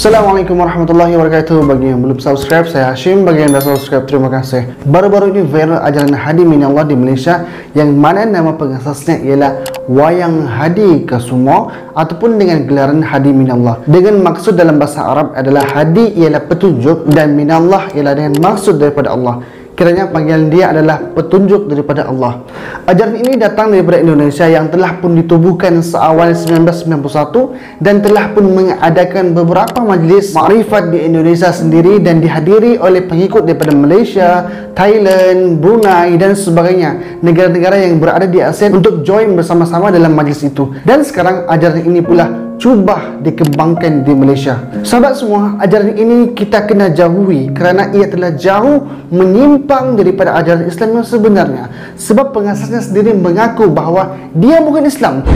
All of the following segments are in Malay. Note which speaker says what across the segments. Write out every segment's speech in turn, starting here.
Speaker 1: Assalamualaikum warahmatullahi wabarakatuh. Bagi yang belum subscribe, saya Hashim. Bagi yang dah subscribe, terima kasih. Baru-baru ini viral ajaran Hadi Minallah di Malaysia, yang mana nama pengasasnya ialah Wayang Hadi Kusumo ataupun dengan gelaran Hadi Minallah. Dengan maksud dalam bahasa Arab adalah Hadi ialah petunjuk dan Minallah ialah dengan maksud daripada Allah. Kiranya panggilan dia adalah petunjuk daripada Allah. Ajaran ini datang daripada Indonesia yang telah pun ditubuhkan seawal 1991 dan telah pun mengadakan beberapa majlis makrifat di Indonesia sendiri dan dihadiri oleh pengikut daripada Malaysia, Thailand, Brunei dan sebagainya, negara-negara yang berada di ASEAN untuk join bersama-sama dalam majlis itu. Dan sekarang ajaran ini pula cuba dikembangkan di Malaysia. Sahabat semua, ajaran ini kita kena jauhi kerana ia telah jauh menyimpang daripada ajaran Islam yang sebenarnya. Sebab pengasasnya sendiri mengaku bahawa dia bukan Islam.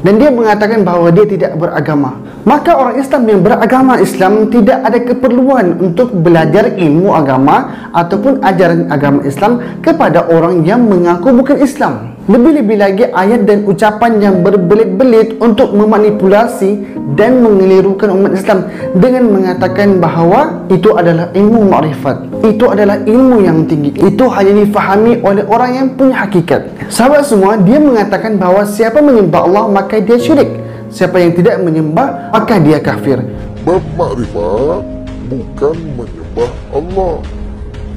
Speaker 1: Dan dia mengatakan bahawa dia tidak beragama. Maka orang Islam yang beragama Islam tidak ada keperluan untuk belajar ilmu agama ataupun ajaran agama Islam kepada orang yang mengaku bukan Islam. Lebih-lebih lagi ayat dan ucapan yang berbelit-belit untuk memanipulasi dan mengelirukan umat Islam dengan mengatakan bahawa itu adalah ilmu makrifat, itu adalah ilmu yang tinggi, itu hanya difahami oleh orang yang punya hakikat. Sahabat semua, dia mengatakan bahawa siapa menyembah Allah maka dia syirik, siapa yang tidak menyembah maka dia kafir.
Speaker 2: Bab makrifat bukan menyembah Allah,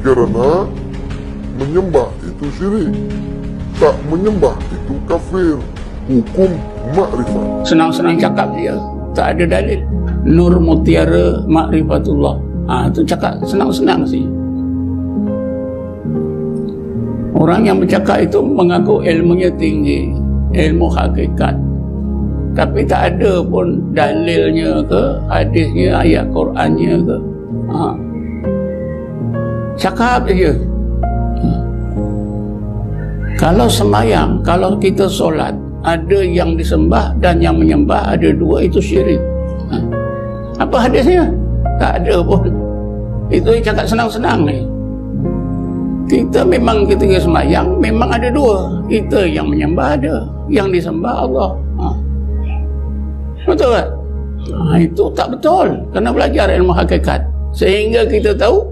Speaker 2: kerana menyembah itu syirik, tak menyembah itu kafir. Hukum makrifat.
Speaker 3: Senang-senang cakap dia, tak ada dalil. Nur mutiara makrifatullah. Itu cakap senang-senang sih. Orang yang bercakap itu mengaku ilmunya tinggi, ilmu hakikat, tapi tak ada pun dalilnya ke, hadisnya, ayat Qurannya ke. Cakap je. Kalau sembahyang, kalau kita solat, ada yang disembah dan yang menyembah, ada dua, itu syirik. Apa hadisnya? Tak ada pun. Itu cakap senang-senang ni. Kita memang ketika sembahyang memang ada dua. Kita yang menyembah ada, yang disembah Allah. Betul tak? Itu tak betul. Kena belajar ilmu hakikat sehingga kita tahu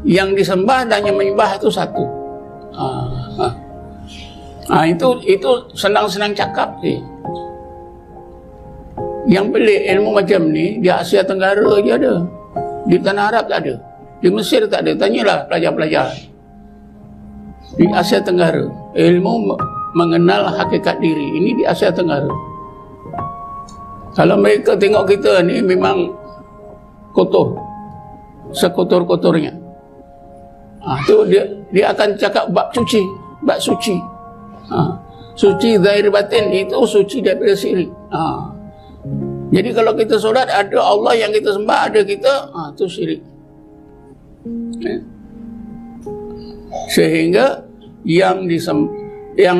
Speaker 3: yang disembah dan yang menyembah itu satu. Itu senang-senang cakap sih. Yang pelik ilmu macam ni di Asia Tenggara je ada, di tanah Arab tak ada, di Mesir tak ada. Tanyalah pelajar-pelajar di Asia Tenggara, ilmu mengenal hakikat diri ini di Asia Tenggara. Kalau mereka tengok kita ni memang kotor, sekotor-kotornya. Tu dia akan cakap bab suci, bab suci. Suci zahir batin, itu suci daripada syirik. Jadi kalau kita solat ada Allah yang kita sembah, ada kita, itu syirik. Sehingga yang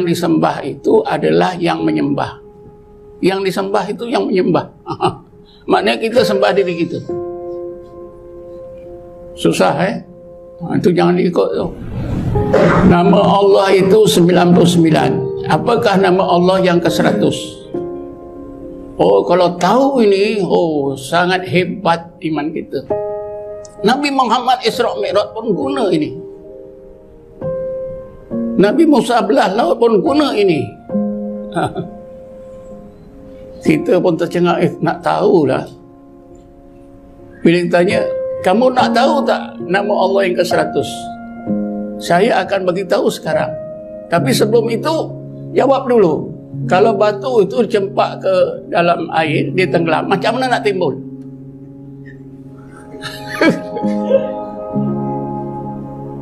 Speaker 3: disembah itu adalah yang menyembah. Yang disembah itu yang menyembah. Maknanya kita sembah diri kita. Susah itu jangan diikut tu. Nama Allah itu 99. Apakah nama Allah yang ke-100? Kalau tahu ini, sangat hebat iman kita. Nabi Muhammad Isra Mi'raj pun guna ini. Nabi Musa belah laut pun guna ini. Kita pun tercengang, nak tahulah. Bila ditanya, kamu nak tahu tak nama Allah yang ke-100? Saya akan bagi tahu sekarang. Tapi sebelum itu, jawab dulu. Kalau batu itu dicempak ke dalam air, dia tenggelam, macam mana nak timbul?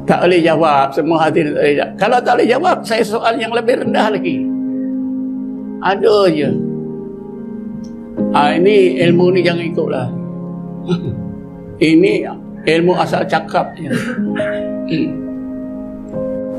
Speaker 3: Tak boleh jawab, semua hadirin tak boleh jawab. Kalau tak boleh jawab, saya soal yang lebih rendah lagi. Ada je. Ini ilmu ni jangan ikutlah. Ini ilmu asal cakap je.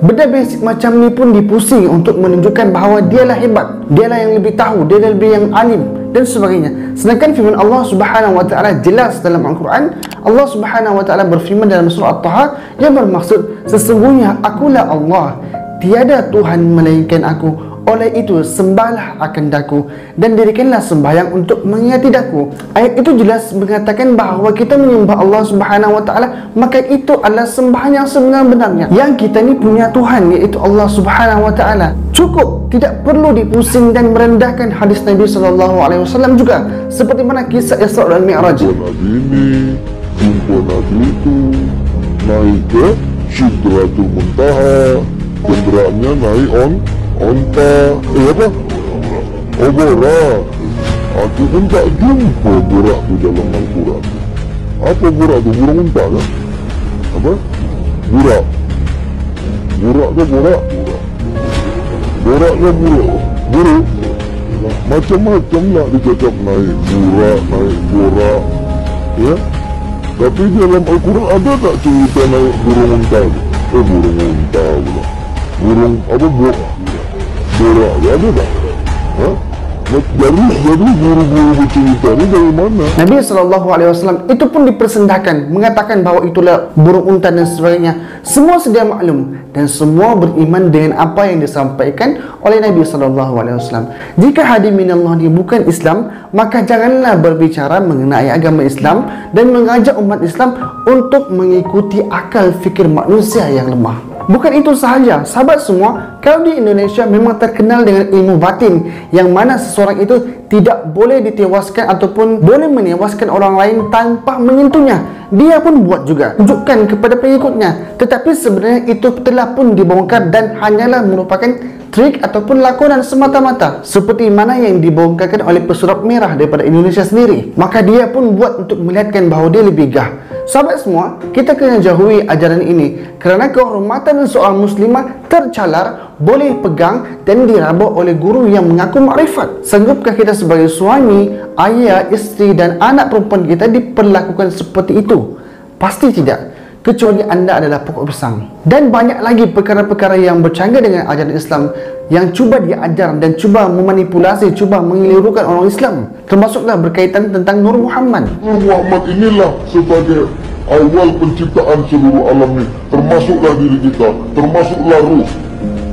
Speaker 1: Benda basic macam ni pun dipusing untuk menunjukkan bahawa dialah hebat, dialah yang lebih tahu, dialah lebih yang alim dan sebagainya. Sedangkan firman Allah Subhanahu wa taala jelas dalam Al-Quran. Allah Subhanahu wa taala berfirman dalam surah At-Taha yang bermaksud, sesungguhnya akulah Allah, tiada Tuhan melainkan aku. Oleh itu sembahlah akan daku dan dirikanlah sembahyang untuk mengingati daku. Ayat itu jelas mengatakan bahawa kita menyembah Allah Subhanahu wa taala, maka itu adalah sembahan yang sebenar-benarnya. Yang kita ni punya Tuhan, iaitu Allah Subhanahu wa taala. Cukup, tidak perlu dipusing dan merendahkan hadis Nabi sallallahu alaihi wasallam juga, seperti mana kisah Isra dan Mi'raj.
Speaker 2: Nabi ini, jumpa Nabi itu, naik ke Sidratul Muntaha, kenderaannya naik onta, apa? Oh, borak. Aku pun tak jumpa borak tu dalam Al-Quran. Apa borak tu? Burung unta kan? Apa? Borak. Borak ke borak? Borak ke borak? Burung? Macam-macam lah dicakap naik borak, naik borak. Ya? Tapi dalam Al-Quran ada tak cerita naik burung unta? Burung unta pula. Burung apa? Borak ada tak? Ha? Jadi guru-guru bercerita ni dari mana?
Speaker 1: Nabi SAW itu pun dipersendahkan, mengatakan bahawa itulah burung unta dan sebagainya. Semua sedia maklum dan semua beriman dengan apa yang disampaikan oleh Nabi SAW. Jika hadimin Allah ni bukan Islam, maka janganlah berbicara mengenai agama Islam dan mengajak umat Islam untuk mengikuti akal fikir manusia yang lemah. Bukan itu sahaja, sahabat semua, kalau di Indonesia memang terkenal dengan ilmu batin, yang mana seseorang itu tidak boleh ditewaskan ataupun boleh menewaskan orang lain tanpa menyentuhnya. Dia pun buat juga, tunjukkan kepada pengikutnya. Tetapi sebenarnya itu telah pun dibongkar dan hanyalah merupakan trik ataupun lakonan semata-mata, seperti mana yang dibongkarkan oleh pesulap merah daripada Indonesia sendiri. Maka dia pun buat untuk melihatkan bahawa dia lebih gah. Sahabat semua, kita kena jauhi ajaran ini kerana kehormatan seorang muslimah tercalar, boleh pegang dan diraba oleh guru yang mengaku makrifat. Sanggupkah kita sebagai suami, ayah, isteri dan anak perempuan kita diperlakukan seperti itu? Pasti tidak, kecuali anda adalah pokok pisang. Dan banyak lagi perkara-perkara yang bercanggah dengan ajaran Islam yang cuba diajar dan cuba memanipulasi, cuba mengelirukan orang Islam, termasuklah berkaitan tentang Nur Muhammad.
Speaker 2: Nur Muhammad inilah sebagai awal penciptaan seluruh alam ni, termasuklah diri kita, termasuklah ruh.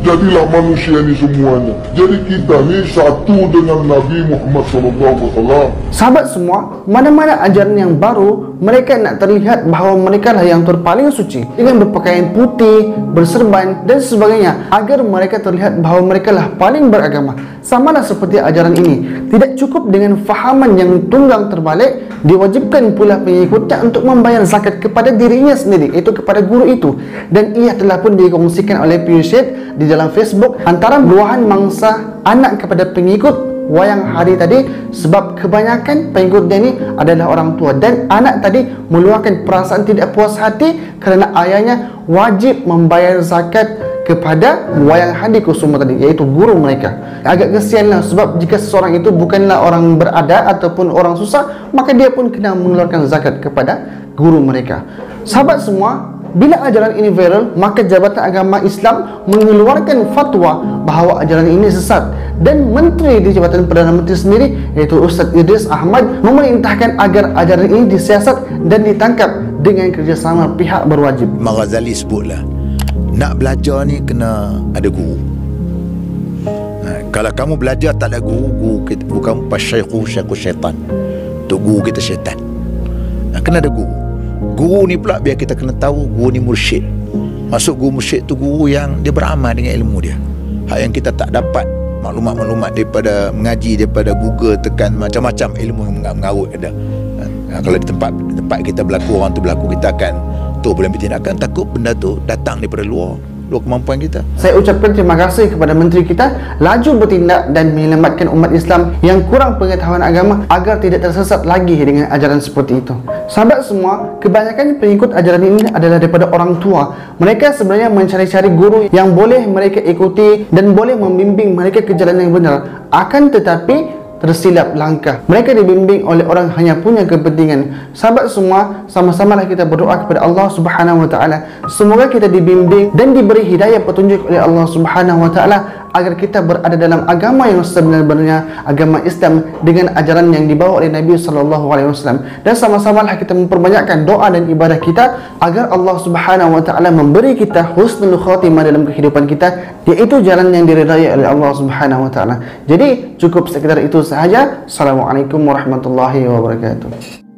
Speaker 2: Jadilah manusia ni semuanya. Jadi kita ni satu dengan Nabi Muhammad SAW.
Speaker 1: Sahabat semua, mana-mana ajaran yang baru, mereka nak terlihat bahawa mereka lah yang terpaling suci dengan berpakaian putih, berserban dan sebagainya, agar mereka terlihat bahawa mereka lah paling beragama. Samalah seperti ajaran ini, tidak cukup dengan fahaman yang tunggang terbalik, diwajibkan pula pengikutnya untuk membayar zakat kepada dirinya sendiri, iaitu kepada guru itu. Dan ia telah pun dikongsikan oleh Piusyed di dalam Facebook antara luahan mangsa anak kepada pengikut wayang hari tadi, sebab kebanyakan pengikut dia ni adalah orang tua, dan anak tadi meluahkan perasaan tidak puas hati kerana ayahnya wajib membayar zakat kepada wayang Hadi Kusuma tadi, iaitu guru mereka. Agak kesianlah, sebab jika seseorang itu bukanlah orang berada ataupun orang susah, maka dia pun kena mengeluarkan zakat kepada guru mereka. Sahabat semua, bila ajaran ini viral, maka Jabatan Agama Islam mengeluarkan fatwa bahawa ajaran ini sesat, dan Menteri di Jabatan Perdana Menteri sendiri, iaitu Ustaz Idris Ahmad, memerintahkan agar ajaran ini disiasat dan ditangkap dengan kerjasama pihak berwajib.
Speaker 4: Imam Ghazali sebutlah, nak belajar ni kena ada guru. Kalau kamu belajar tak ada guru, guru kita bukan pasyaikhu syaitan. Untuk guru kita syaitan. Kena ada guru. Guru ni pula biar kita kena tahu guru ni mursyid. Maksud guru mursyid tu guru yang dia beramal dengan ilmu dia. Hak yang kita tak dapat maklumat-maklumat daripada mengaji, daripada Google, tekan macam-macam ilmu yang mengarut ada. Kalau di tempat kita berlaku, orang tu berlaku, kita akan tu boleh bertindakan, takut benda tu datang daripada luar kemampuan kita.
Speaker 1: Saya ucapkan terima kasih kepada menteri kita, laju bertindak dan menyelamatkan umat Islam yang kurang pengetahuan agama agar tidak tersesat lagi dengan ajaran seperti itu. Sahabat semua, kebanyakan pengikut ajaran ini adalah daripada orang tua. Mereka sebenarnya mencari-cari guru yang boleh mereka ikuti dan boleh membimbing mereka ke jalan yang benar. Akan tetapi tersilap langkah. Mereka dibimbing oleh orang hanya punya kepentingan. Sahabat semua, sama-samalah kita berdoa kepada Allah Subhanahu wa taala. Semoga kita dibimbing dan diberi hidayah petunjuk oleh Allah Subhanahu wa taala agar kita berada dalam agama yang sebenarnya, agama Islam dengan ajaran yang dibawa oleh Nabi SAW. Dan sama-samalah kita memperbanyakkan doa dan ibadah kita agar Allah Subhanahu wa taala memberi kita husnul khatimah dalam kehidupan kita, yaitu jalan yang diridai oleh Allah Subhanahu wa taala. Jadi cukup sekedar itu sahaja. Assalamualaikum warahmatullahi wabarakatuh.